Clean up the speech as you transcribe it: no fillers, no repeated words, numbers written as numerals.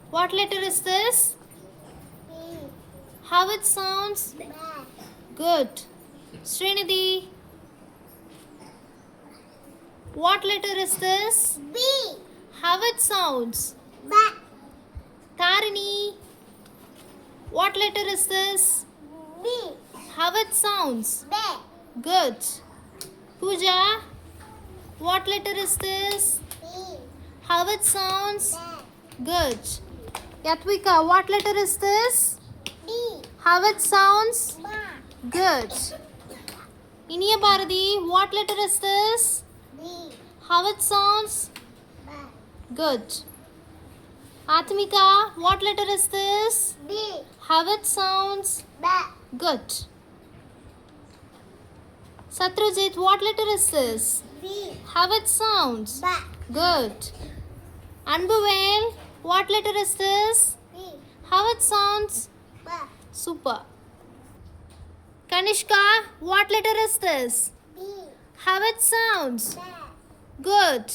What letter is this? B. How it sounds? B. Good. Srinidhi. What letter is this? B. How it sounds? B. Tarini. What letter is this? B. How it sounds? B. Good. Pooja. What letter is this? B. How it sounds? B. Good. Yatvika. What letter is this? B. How it sounds? B. Good. Iniya Bharati. What letter is this? B. How it sounds? B. Good. Atmika. What letter is this? B. How it sounds? B. Good. Satrajit. What letter is this? B. How it sounds? B. Good. Anbuvel. What letter is this? B. How it sounds? B. Super. Kanishka. What letter is this? B. How it sounds? B. Good.